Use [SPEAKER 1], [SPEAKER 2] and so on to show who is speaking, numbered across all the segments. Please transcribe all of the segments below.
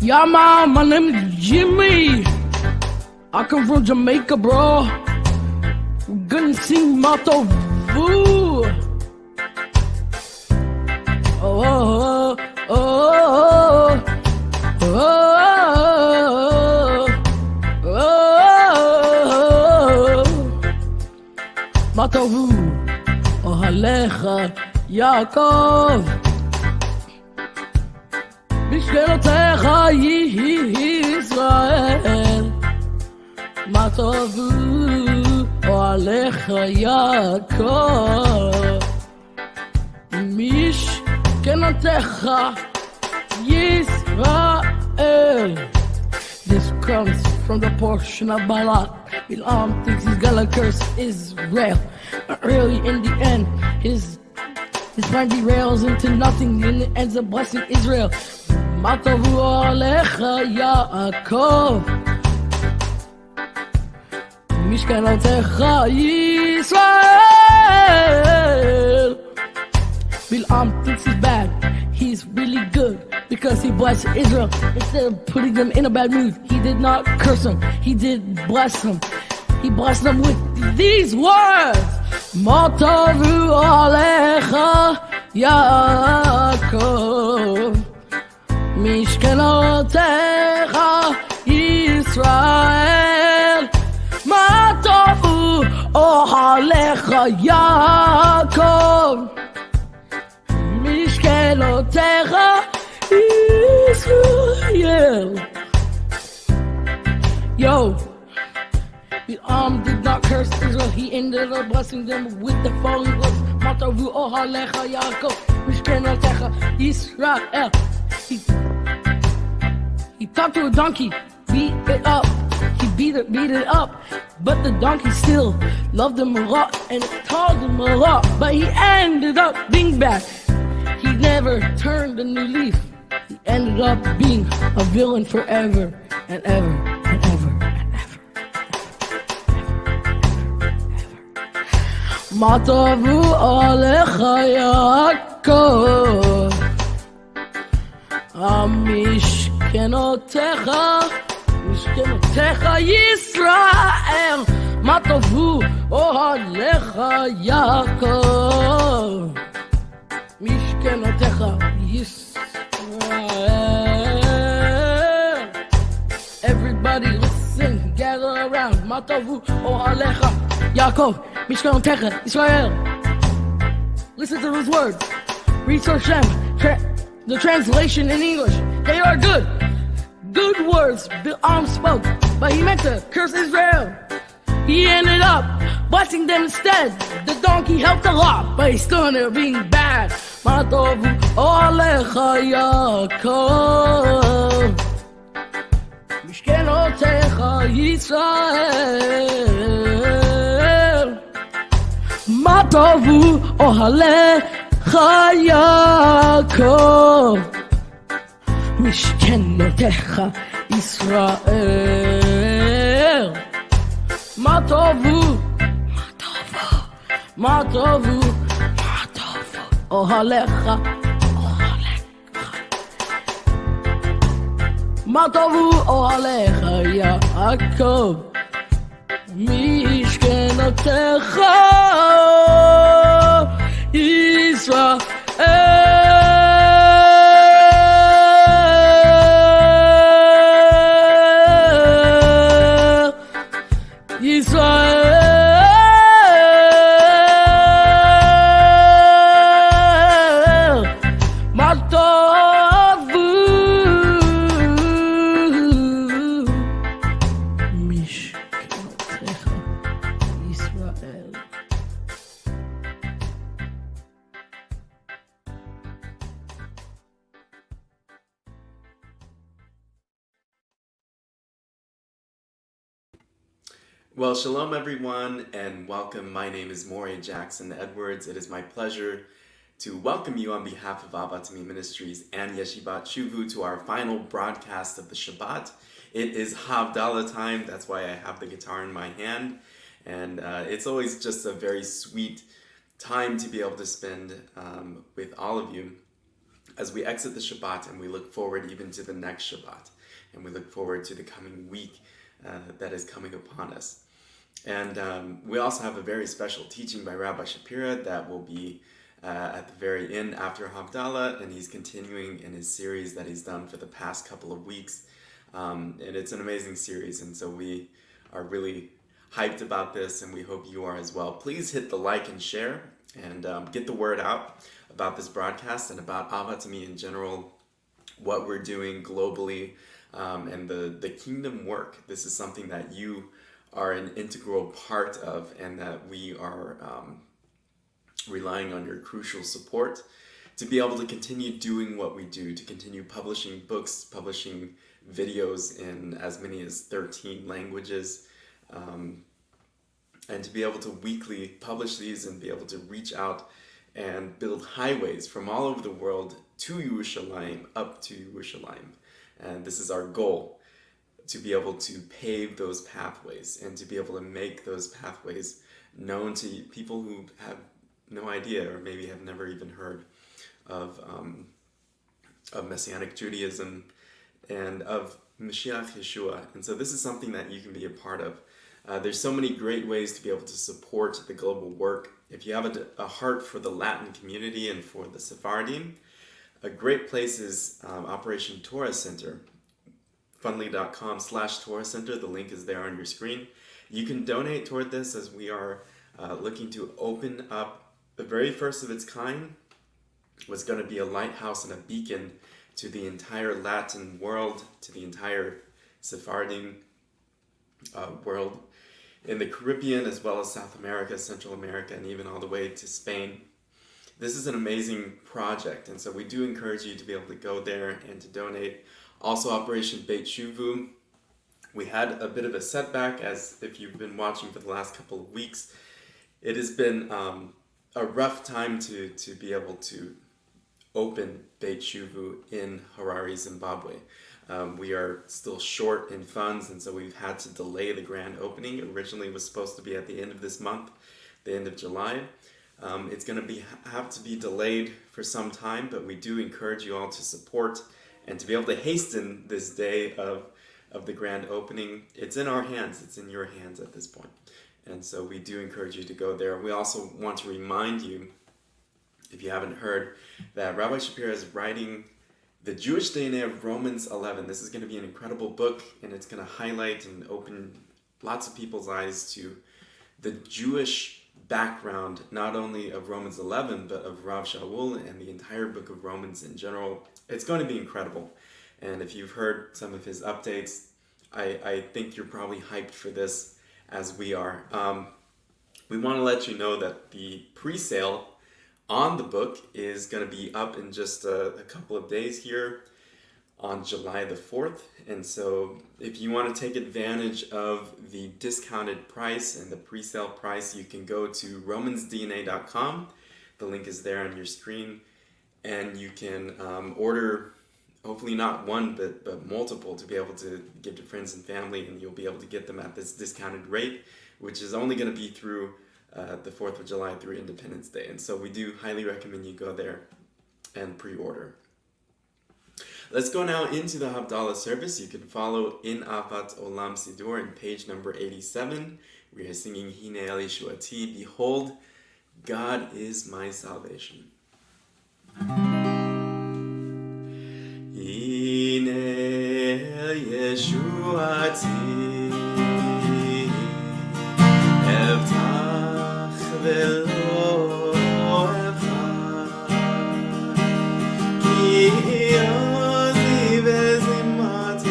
[SPEAKER 1] Yeah, man, my name is Jimmy. I come from Jamaica, bro. We're gonna sing Motto Vu. Oh, oh, oh, oh, oh, oh. Motto Vu. Oh, Alecha, Yaakov. משכנותיך ישראל, מה טובו אוהליך יעקב. משכנותיך ישראל. This comes from the portion of Balak. Bilam thinks he's gonna curse Israel, but really in the end his plan derails into nothing and it ends up blessing Israel. מה טובו עליך יעקב, משכנותיך ישראל. Bilam thinks he's bad, he's really good because he blessed Israel instead of putting them in a bad mood. He did not curse them, he did bless them. He blessed them with these words: מה טובו עליך יעקב, משכנותיך ישראל. מה טובו אוהליך יעקב, משכנותיך ישראל. Yo, Bilam did not curse Israel, he ended up blessing them with the following words: מה טובו אוהליך יעקב, משכנותיך ישראל. He talked to a donkey, beat it up. He beat it up, but the donkey still loved him a lot and told him a lot. But he ended up being bad. He never turned a new leaf. He ended up being a villain forever and ever and ever and ever. מה טובו עליך יעקב, משכנותיך ישראל. מה טובו אוהליך יעקב, משכנותיך ישראל. Everybody listen, gather around. מה טובו אוהליך יעקב, משכנותיך ישראל. Listen to those words. Research them. The translation in English, they are good words Bilam spoke, but he meant to curse Israel. He ended up blessing them instead. The donkey helped a lot, but he still ended up being bad. מה טובו עליך יעקב, משכנותיך ישראל. מה טובו אוהליך יעקב, משכנותיך ישראל. מה טובו אוהליך, מה טובו אוהליך יעקב, משכנותיך ישראל.
[SPEAKER 2] Well, shalom everyone and welcome. My name is Maury Jackson Edwards. It is my pleasure to welcome you on behalf of Avatami Ministries and Yeshivat Shuvu to our final broadcast of the Shabbat. It is Havdalah time, that's why I have the guitar in my hand, and it's always just a very sweet time to be able to spend with all of you. as we exit the Shabbat and we look forward even to the next Shabbat, and we look forward to the coming week that is coming upon us. And we also have a very special teaching by Rabbi Shapira that will be at the very end after Havdalah, and he's continuing in his series that he's done for the past couple of weeks. And it's an amazing series, and so we are really hyped about this, and we hope you are as well. Please hit the like and share, and get the word out about this broadcast and about Avat Me in general, what we're doing globally, and the kingdom work. This is something that you are an integral part of, and that we are relying on your crucial support to be able to continue doing what we do, to continue publishing books, publishing videos in as many as 13 languages, and to be able to weekly publish these and be able to reach out and build highways from all over the world to Yerushalayim, up to Yerushalayim. And this is our goal, to be able to pave those pathways and to be able to make those pathways known to people who have no idea or maybe have never even heard of Messianic Judaism and of Mashiach Yeshua. And so this is something that you can be a part of. There's so many great ways to be able to support the global work. If you have a heart for the Latin community and for the Sephardim, a great place is Operation Torah Center, fundly.com/Torah Center. The link is there on your screen. You can donate toward this as we are looking to open up the very first of its kind. Was going to be a lighthouse and a beacon to the entire Latin world, to the entire Sephardim world in the Caribbean, as well as South America, Central America, and even all the way to Spain. This is an amazing project, and so we do encourage you to be able to go there and to donate. Also, Operation Beit Shuvu. We had a bit of a setback, as if you've been watching for the last couple of weeks. It has been a rough time to be able to open Beit Shuvu in Harare, Zimbabwe. We are still short in funds, and so we've had to delay the grand opening. Originally it was supposed to be at the end of this month, the end of July. It's going to have to be delayed for some time, but we do encourage you all to support and to be able to hasten this day of the grand opening. It's in our hands. It's in your hands at this point. And so we do encourage you to go there. We also want to remind you, if you haven't heard, that Rabbi Shapira is writing the Jewish DNA of Romans 11. This is going to be an incredible book, and it's going to highlight and open lots of people's eyes to the Jewish background, not only of Romans 11, but of Rav Shaul and the entire book of Romans in general. It's going to be incredible. And if you've heard some of his updates, I think you're probably hyped for this as we are. We want to let you know that the pre-sale on the book is going to be up in just a couple of days here on July the 4th. And so if you want to take advantage of the discounted price and the pre-sale price, you can go to romansdna.com. The link is there on your screen, and you can order hopefully not one, but multiple, to be able to give to friends and family, and you'll be able to get them at this discounted rate, which is only going to be through the 4th of July, through Independence Day. And so we do highly recommend you go there and pre-order. Let's go now into the Havdalah service. You can follow in Avat Olam Sidur in page number 87. We are singing Hine El Yeshuati, Behold, God is my salvation. Hine El Yeshuati, Evtach velo evtach, Ki ozi vezimat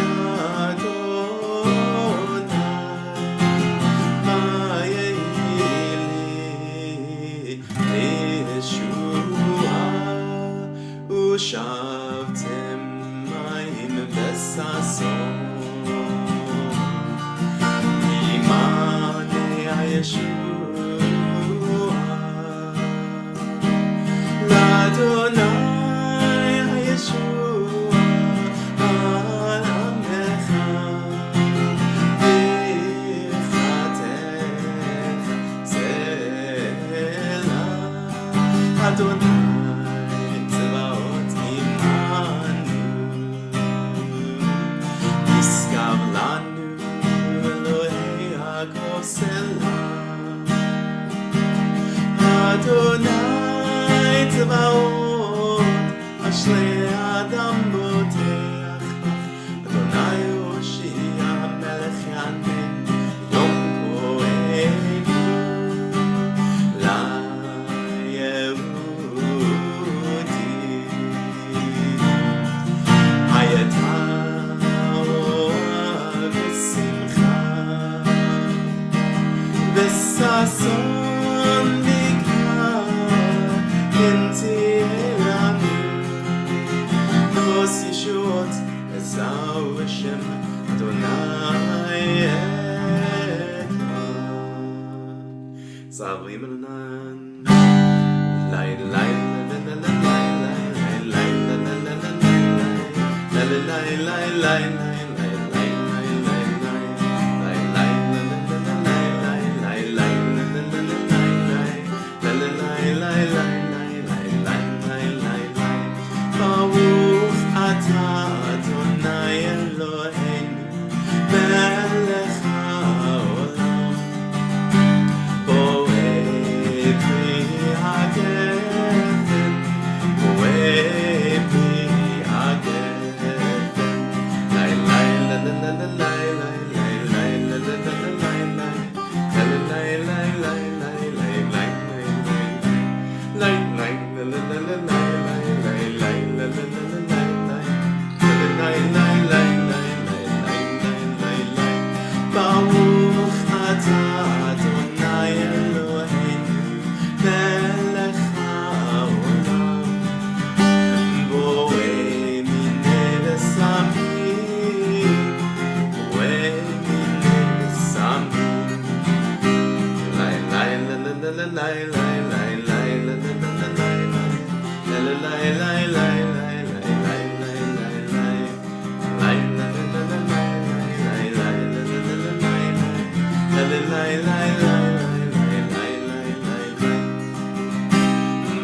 [SPEAKER 2] Yadotai, Hayeli Yeshua, Ushavtem mayim besason, Yeshua, L'Adonai Yeshua, Alamecha, B'chatecha Selah, Adonai Tzevaot Adonai Tzvaot, Ashrei Adam Botech Bach, Adonai Hoshia Melech Yamin, Yom Koenu, La Yehudi, Hayata V'simcha, V'sason Bika, Kinti Elamu, Nos Yeshuot, Ezau Hashem, Adonai Echad. Zavrim Elonan, Lai Lai La La La La Lai La La La La La Lai Lai Lai Lai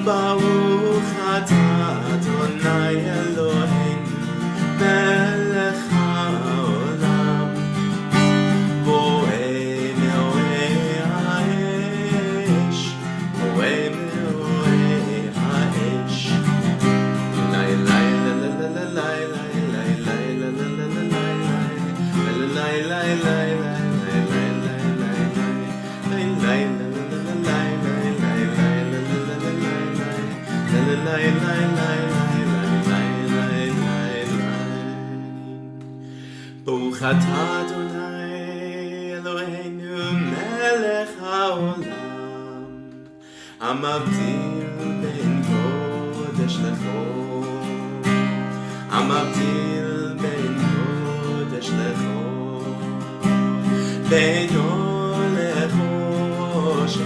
[SPEAKER 2] Baruch atah Adonai Eloheinu melech haolam bo'eh me'orei ha'esh bo'eh me'orei ha'esh Lai lai la la la la lai lai lai lai la la la la lai lai lai lai lai lai Baruch atah Adonai Eloheinu melech haolam המבדיל בין קודש לחול המבדיל בין קודש לחול בין אור לחושך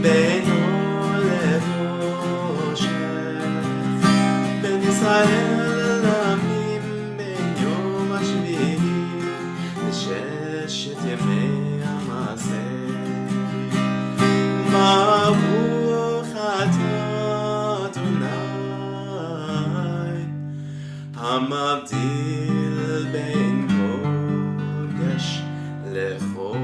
[SPEAKER 2] בין אור לחושך בין ישראל ששת ימי המעשה ברוך אתה אדוני המבדיל בין קודש לחול.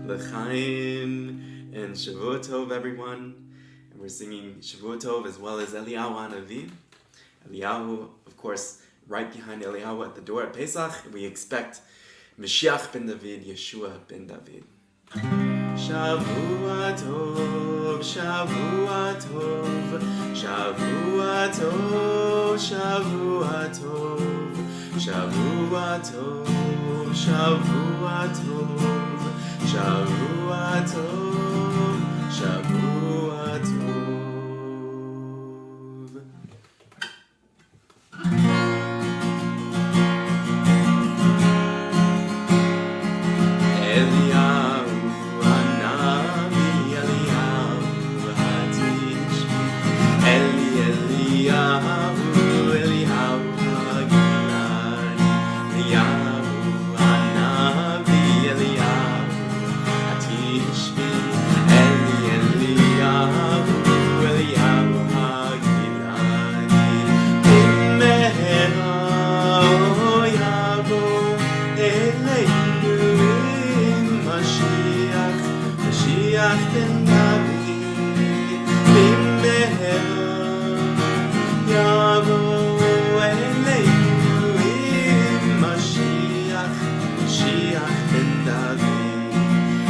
[SPEAKER 2] L'chaim and Shavuot Tov everyone, and we're singing Shavuot Tov as well as Eliyahu Hanavi. Eliyahu, of course, right behind Eliyahu at the door at Pesach, we expect Mashiach ben David, Yeshua ben David. Shavua Tov, Shavua Tov, Shavua Tov, Shavua Tov, Shavua Tov, Shavua Tov, Shavua Tov, Shavua Tov. Be Mashiach ben David, b'meher yavo eleinu im Mashiach, Mashiach ben David,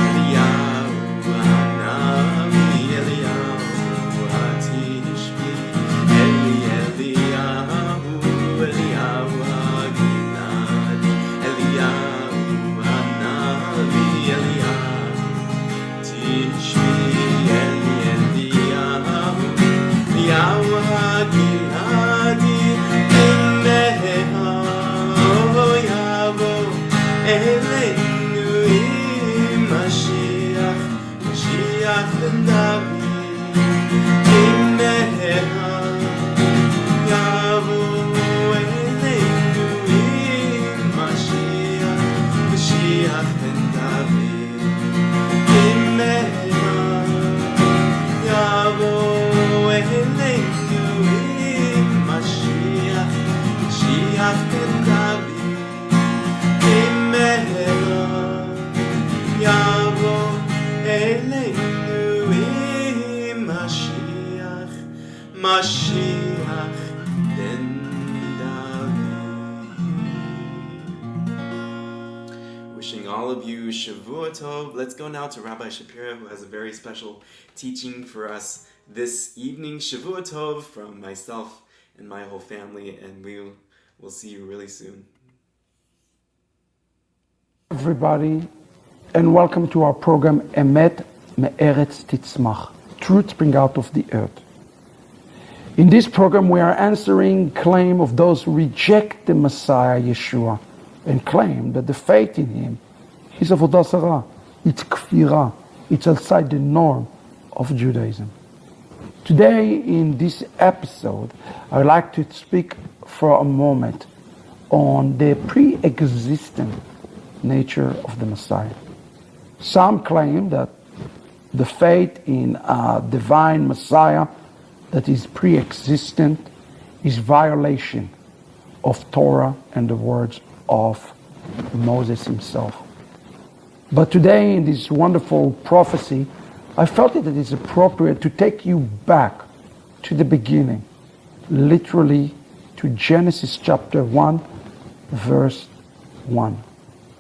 [SPEAKER 2] Eliyahu hanavi, Eliyahu hatishbi, Eliyahu haginadi, Eliyahu hanavi, Eliyahu tishbi, Eliyahu haginadi, b'meher yavo eleinu im Mashiach, Mashiach ben David, b'meher yavo eleinu im Mashiach, Mashiach ben David, b'meher yavo eleinu im Mashiach, Mashiach ben David, b'meher yavo eleinu im Mashiach, Mashiach ben David. Wishing all of you Shavua Tov. Let's go now to Rabbi Shapira, who has a very special teaching for us this evening. Shavua Tov from myself and my whole family, and we'll see you really soon.
[SPEAKER 3] Everybody, and welcome to our program Emet Me'eretz Titzmach, Truth Spring Out of the Earth. In this program we are answering claim of those who reject the Messiah Yeshua and claim that the faith in him is avodah zarah, it's kfirah, it's outside the norm of Judaism. Today in this episode I would like to speak for a moment on the pre-existent nature of the Messiah. Some claim that the faith in a divine Messiah that is pre-existent is violation of Torah and the words of Moses himself. But today in this wonderful prophecy, I felt that it is appropriate to take you back to the beginning, literally to Genesis chapter 1, verse 1.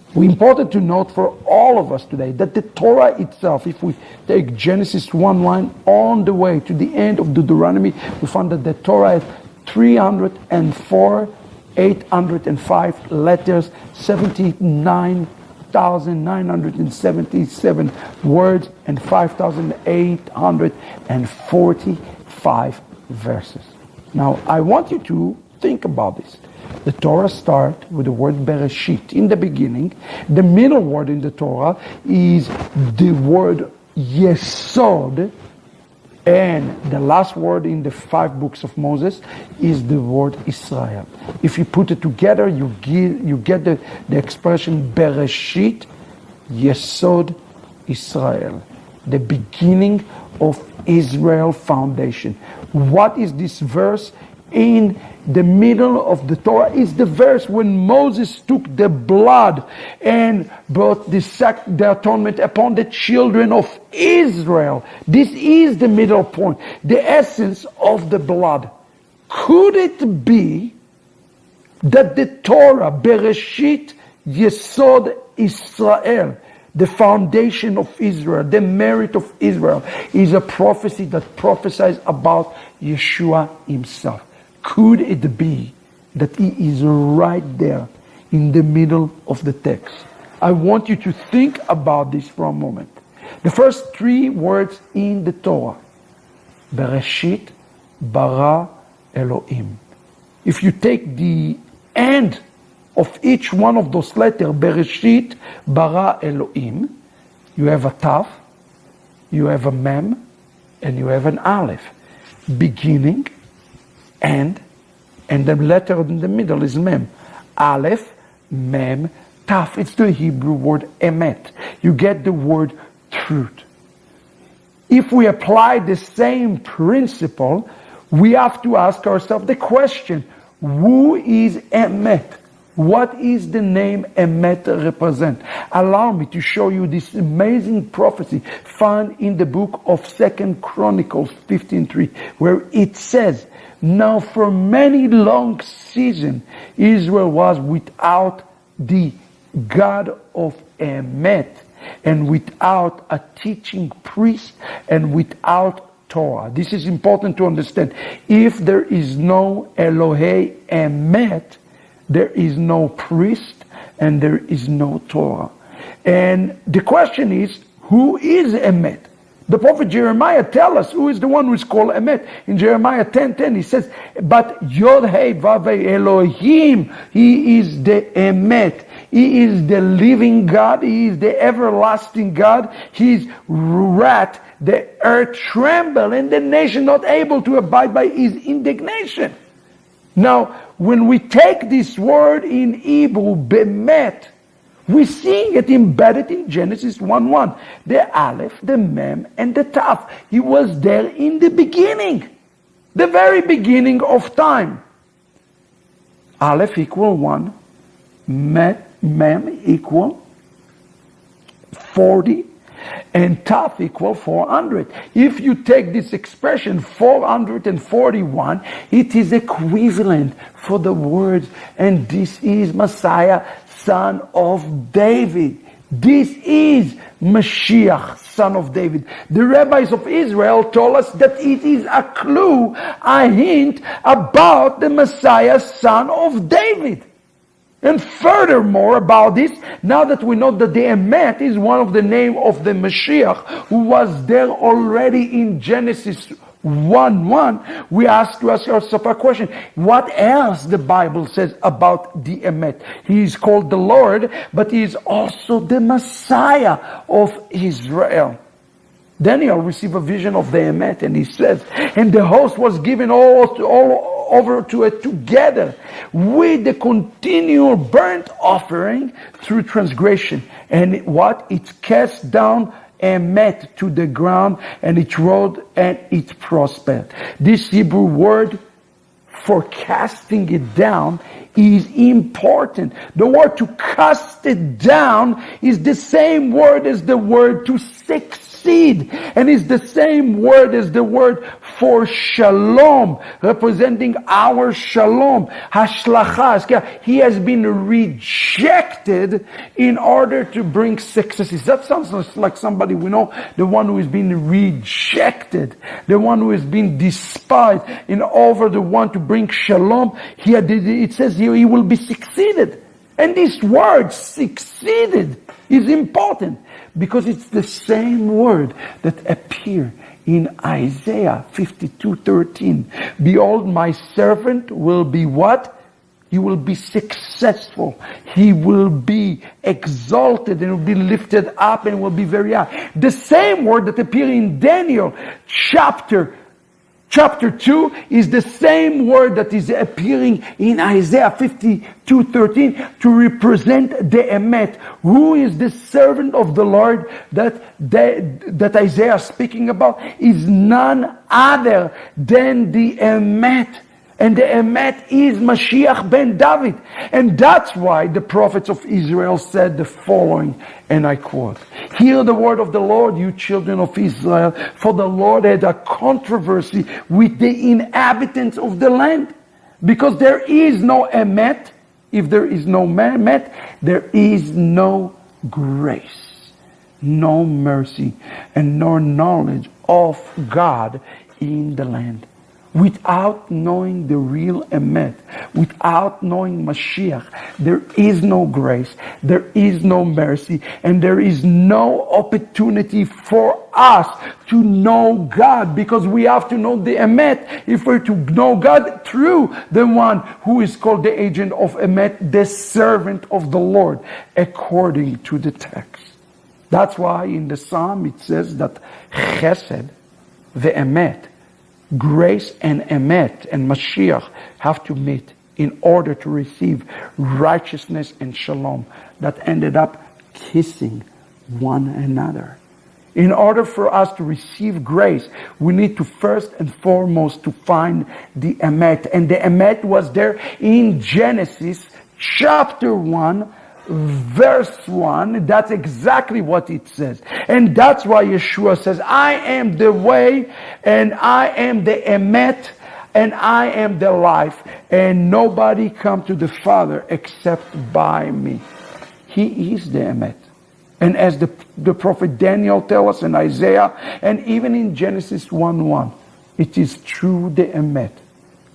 [SPEAKER 3] It's important to note for all of us today that the Torah itself, if we take Genesis 1 line on the way to the end of Deuteronomy, we find that the Torah has 304, 805 letters, 79,977 words, and 5,845 verses. Now, I want you to think about this. The Torah starts with the word Bereshit, in the beginning. The middle word in the Torah is the word Yesod, and the last word in the 5 books of Moses is the word Israel. If you put it together, you get the expression Bereshit, Yesod, Israel, the beginning of Israel foundation. What is this verse? In the middle of the Torah is the verse when Moses took the blood and brought the atonement upon the children of Israel. This is the middle point, the essence of the blood. Could it be that the Torah, Bereshit Yesod Israel, the foundation of Israel, the merit of Israel, is a prophecy that prophesies about Yeshua himself? Could it be that he is right there in the middle of the text? I want you to think about this for a moment. The first 3 words in the Torah, Bereshit bara Elohim. If you take the end of each one of those letters, Bereshit bara Elohim, you have a Tav, you have a Mem, and you have an Aleph. Beginning, and the letter in the middle is Mem. Aleph, Mem, Taf. It's the Hebrew word Emet. You get the word truth. If we apply the same principle, we have to ask ourselves the question, who is Emet? What is the name Emet represent? Allow me to show you this amazing prophecy found in the book of 2 Chronicles 15:3, where it says, now for many long seasons Israel was without the God of Emet, and without a teaching priest, and without Torah. This is important to understand. If there is no Elohei Emet, there is no priest and there is no Torah. And the question is, who is Emet? The prophet Jeremiah tells us who is the one who is called Emet. In Jeremiah 10:10 he says, but Yod-Heh Vav-Heh Elohim, he is the Emet. He is the living God. He is the everlasting God. His wrath, the earth tremble, and the nation not able to abide by his indignation. Now, when we take this word in Hebrew, Bemet, we see it embedded in Genesis 1:1. The Aleph, the Mem, and the Taf. He was there in the beginning. The very beginning of time. Aleph equal 1. Mem equal 40. And Taf equal 400. If you take this expression 441, it is equivalent for the words, and this is Messiah, son of David. This is Mashiach, son of David. The rabbis of Israel told us that it is a clue, a hint about the Messiah, son of David. And furthermore about this, now that we know that the Emet is one of the name of the Mashiach, who was there already in Genesis 1:1, we ask to ask ourselves a question. What else the Bible says about the Emet? He is called the Lord, but he is also the Messiah of Israel. Daniel received a vision of the Emet, and he says, and the host was given all over to it together with the continual burnt offering through transgression. And what? It cast down Emet to the ground, and it rode and it prospered. This Hebrew word for casting it down is important. The word to cast it down is the same word as the word to succeed, and is the same word as the word for shalom, representing our shalom. Hashlacha. He has been rejected in order to bring successes. That sounds like somebody we know, the one who has been rejected, the one who has been despised, in order the one to bring shalom. It says here he will be succeeded. And this word succeeded is important because it's the same word that appears in Isaiah 52:13. Behold, my servant will be what? He will be successful. He will be exalted and will be lifted up and will be very high. The same word that appears in Daniel chapter 2 is the same word that is appearing in Isaiah 52:13 to represent the Emet. Who is the servant of the Lord that Isaiah is speaking about? Is none other than the Emet. And the Emet is Mashiach ben David. And that's why the prophets of Israel said the following, and I quote, hear the word of the Lord, you children of Israel, for the Lord had a controversy with the inhabitants of the land. Because there is no Emet. If there is no Emet, there is no grace, no mercy, and no knowledge of God in the land. Without knowing the real Emet, without knowing Mashiach, there is no grace, there is no mercy, and there is no opportunity for us to know God, because we have to know the Emet if we're to know God through the one who is called the agent of Emet, the servant of the Lord, according to the text. That's why in the Psalm it says that Chesed, the Emet, grace and Emet and Mashiach have to meet in order to receive righteousness and shalom that ended up kissing one another. In order for us to receive grace, we need to first and foremost to find the Emet. And the Emet was there in Genesis chapter 1, verse 1, that's exactly what it says. And that's why Yeshua says, I am the way, and I am the emet, and I am the life, and nobody come to the Father except by me. He is the emet. And as the prophet Daniel tells us in Isaiah, and even in Genesis 1:1, it is through the emet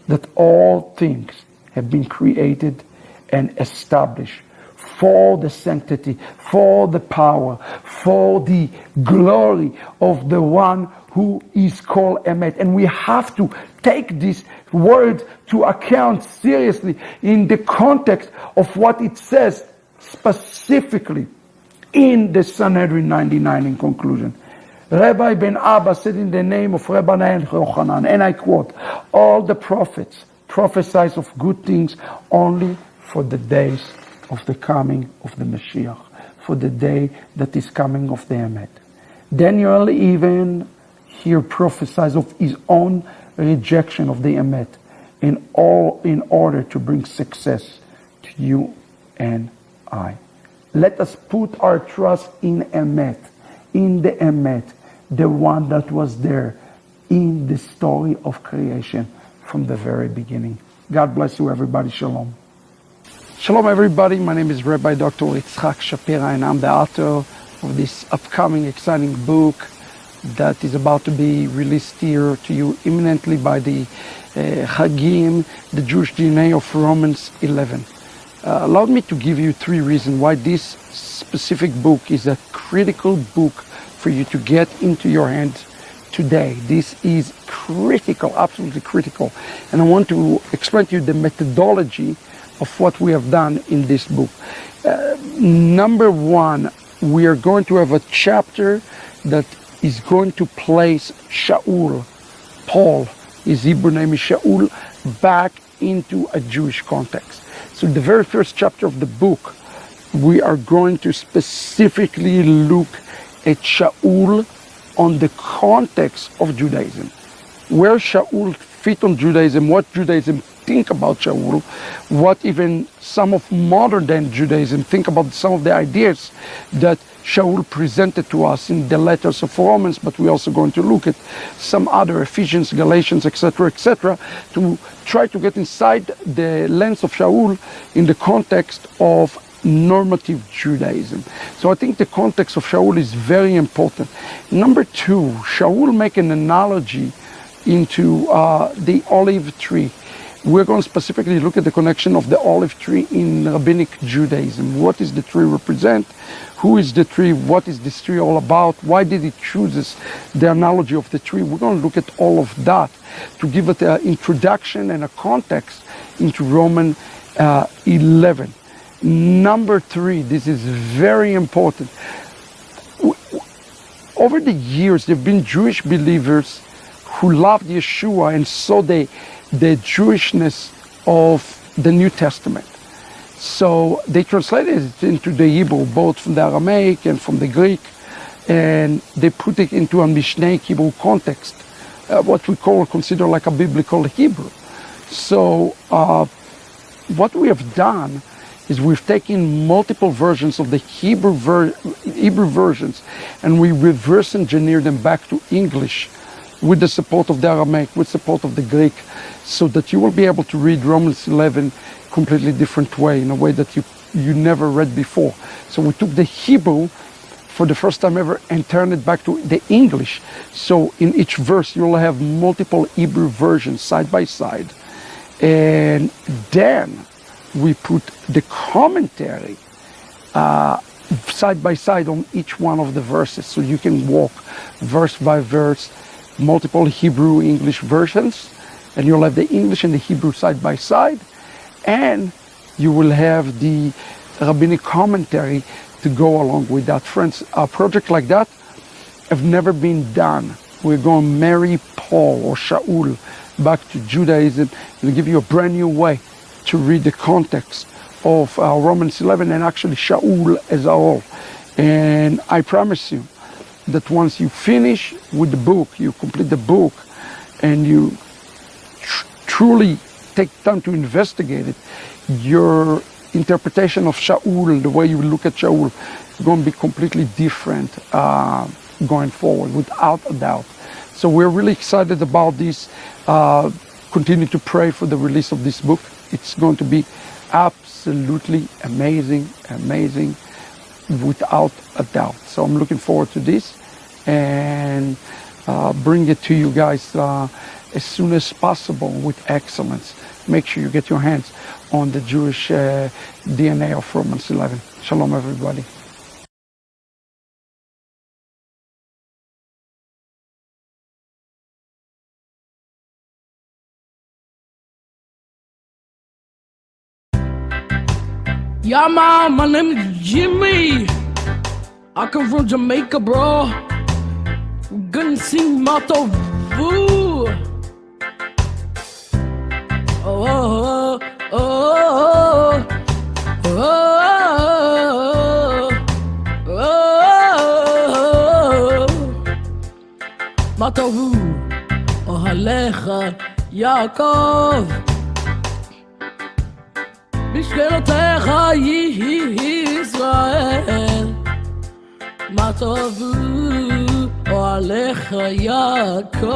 [SPEAKER 3] that all things have been created and established for the sanctity, for the power, for the glory of the one who is called Emet. And we have to take this word to account seriously in the context of what it says specifically in the Sanhedrin 99 in conclusion. Rabbi Ben Abba said in the name of Rabbi Yochanan, and I quote, all the prophets prophesied of good things only for the days of the coming of the Mashiach, for the day that is coming of the Emet. Daniel even here prophesies of his own rejection of the Emet in order to bring success to you and I. Let us put our trust in Emet, in the Emet, the one that was there in the story of creation from the very beginning. God bless you, everybody. Shalom. Shalom, everybody. My name is Rabbi Dr. Shapira, and I'm the author of this upcoming exciting book that is about to be released here to you imminently by the Chagim, the Jewish DNA of Romans 11. Allow me to give you 3 reasons why this specific book is a critical book for you to get into your hands today. This is critical, absolutely critical. And I want to explain to you the methodology of what we have done in this book. Number 1, we are going to have a chapter that is going to place Shaul, Paul, his Hebrew name is Shaul, back into a Jewish context. So the very first chapter of the book, we are going to specifically look at Shaul on the context of Judaism. Where Shaul fit on Judaism, what Judaism think about Shaul, what even some of modern day Judaism think about some of the ideas that Shaul presented to us in the letters of Romans, but we're also going to look at some other Ephesians, Galatians, etc., to try to get inside the lens of Shaul in the context of normative Judaism. So I think the context of Shaul is very important. Number 2, Shaul make an analogy into the olive tree. We're going to specifically look at the connection of the olive tree in rabbinic Judaism. What does the tree represent? Who is the tree? What is this tree all about? Why did it choose the analogy of the tree? We're going to look at all of that to give it an introduction and a context into Romans 11. Number 3, this is very important. Over the years, there have been Jewish believers who loved Yeshua and saw the Jewishness of the New Testament. So they translated it into the Hebrew, both from the Aramaic and from the Greek, and they put it into a Mishnaic Hebrew context, what we consider like a biblical Hebrew. So what we have done is we've taken multiple versions of the Hebrew versions, and we reverse engineer them back to English with the support of the Aramaic, with support of the Greek, so that you will be able to read Romans 11 completely different way, in a way that you never read before. So we took the Hebrew for the first time ever and turned it back to the English. So in each verse you'll have multiple Hebrew versions side by side. And then we put the commentary side by side on each one of the verses. So you can walk verse by verse, multiple Hebrew English versions, and you'll have the English and the Hebrew side by side, and you will have the rabbinic commentary to go along with that. Friends, a project like that have never been done. We're going to marry Paul or Shaul back to Judaism and give you a brand new way to read the context of Romans 11 and actually Shaul as a whole. And I promise you that once you finish with the book, you complete the book, and you truly take time to investigate it, your interpretation of Shaul, the way you look at Shaul, is going to be completely different going forward, without a doubt. So we're really excited about this. Continue to pray for the release of this book. It's going to be absolutely amazing, without a doubt. So I'm looking forward to this and bring it to you guys as soon as possible with excellence. Make sure you get your hands on the Jewish DNA of Romans 11. Shalom, everybody.
[SPEAKER 1] Yeah, man, my name is Jimmy. I come from Jamaica, bro. We're gonna sing Mato Vu. Oh, oh, oh, oh, oh, oh. Mato Vu, oh Halecha, Yaakov. משכנותיך ישראל, מה טובו אוהליך יעקב.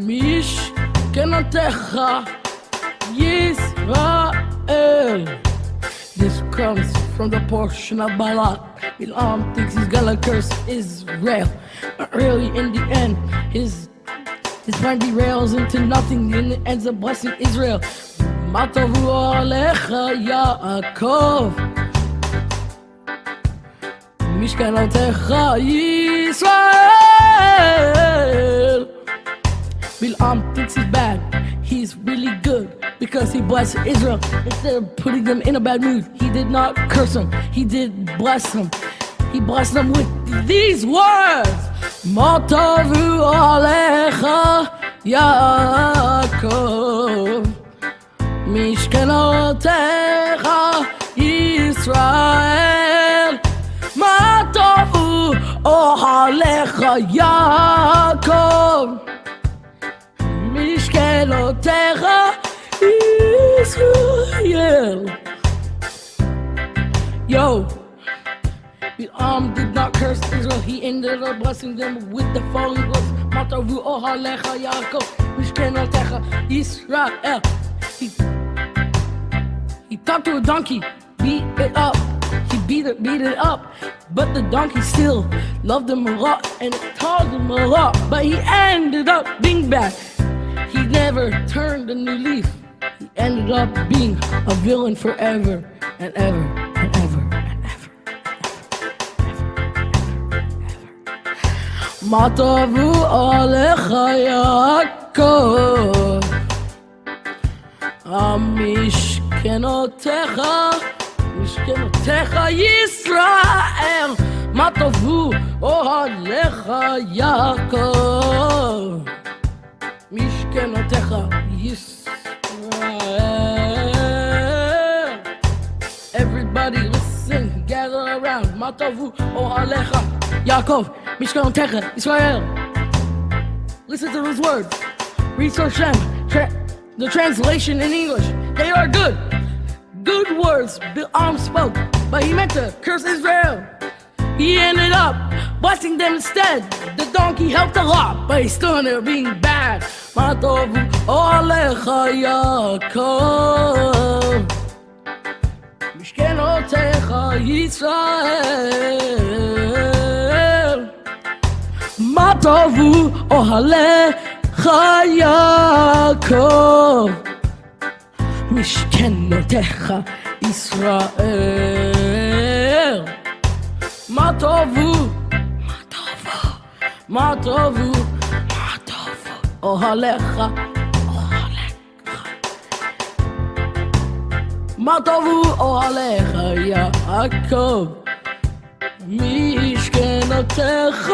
[SPEAKER 1] משכנותיך ישראל. This comes from the portion of Balak. Bilam thinks he's gonna curse Israel, but really in the end, his plan derails into nothing and it ends up blessing Israel. מה טובו עליך יעקב, משכנותיך ישראל. Bilam thinks he's bad, he's really good, because he blessed Israel instead of putting them in a bad mood. He did not curse them, he did bless them. He blessed them with these words. מה טובו עליך יעקב, משכנותיך ישראל. מה טובו אוהליך יעקב, משכנותיך ישראל. Yo, Bilam did not curse Israel, he ended up blessing them with the following words. מה טובו אוהליך יעקב, משכנותיך ישראל. He talked to a donkey, beat it up. He beat it up. But the donkey still loved him a lot and told him a lot. But he ended up being bad. He never turned a new leaf. He ended up being a villain forever and ever and ever and ever and ever. מה טובו עליך יעקב, משכנותיך, משכנותיך ישראל. מה טובו אוהליך יעקב, משכנותיך ישראל. Everybody listen, gather around. מה טובו אוהליך יעקב, משכנותיך ישראל. Listen to those words. Read Hashem. The translation in English, they are good. Good words Bilam spoke, but he meant to curse Israel. He ended up blessing them instead. The donkey helped a lot, but he still ended up being bad. מה טובו עליך יעקב, משכנותיך ישראל. מה טובו אוהליך יעקב, משכנותיך ישראל. מה טובו, מה טובו, מה טובו, מה טובו אוהליך, אוהליך. מה טובו אוהליך יעקב, משכנותיך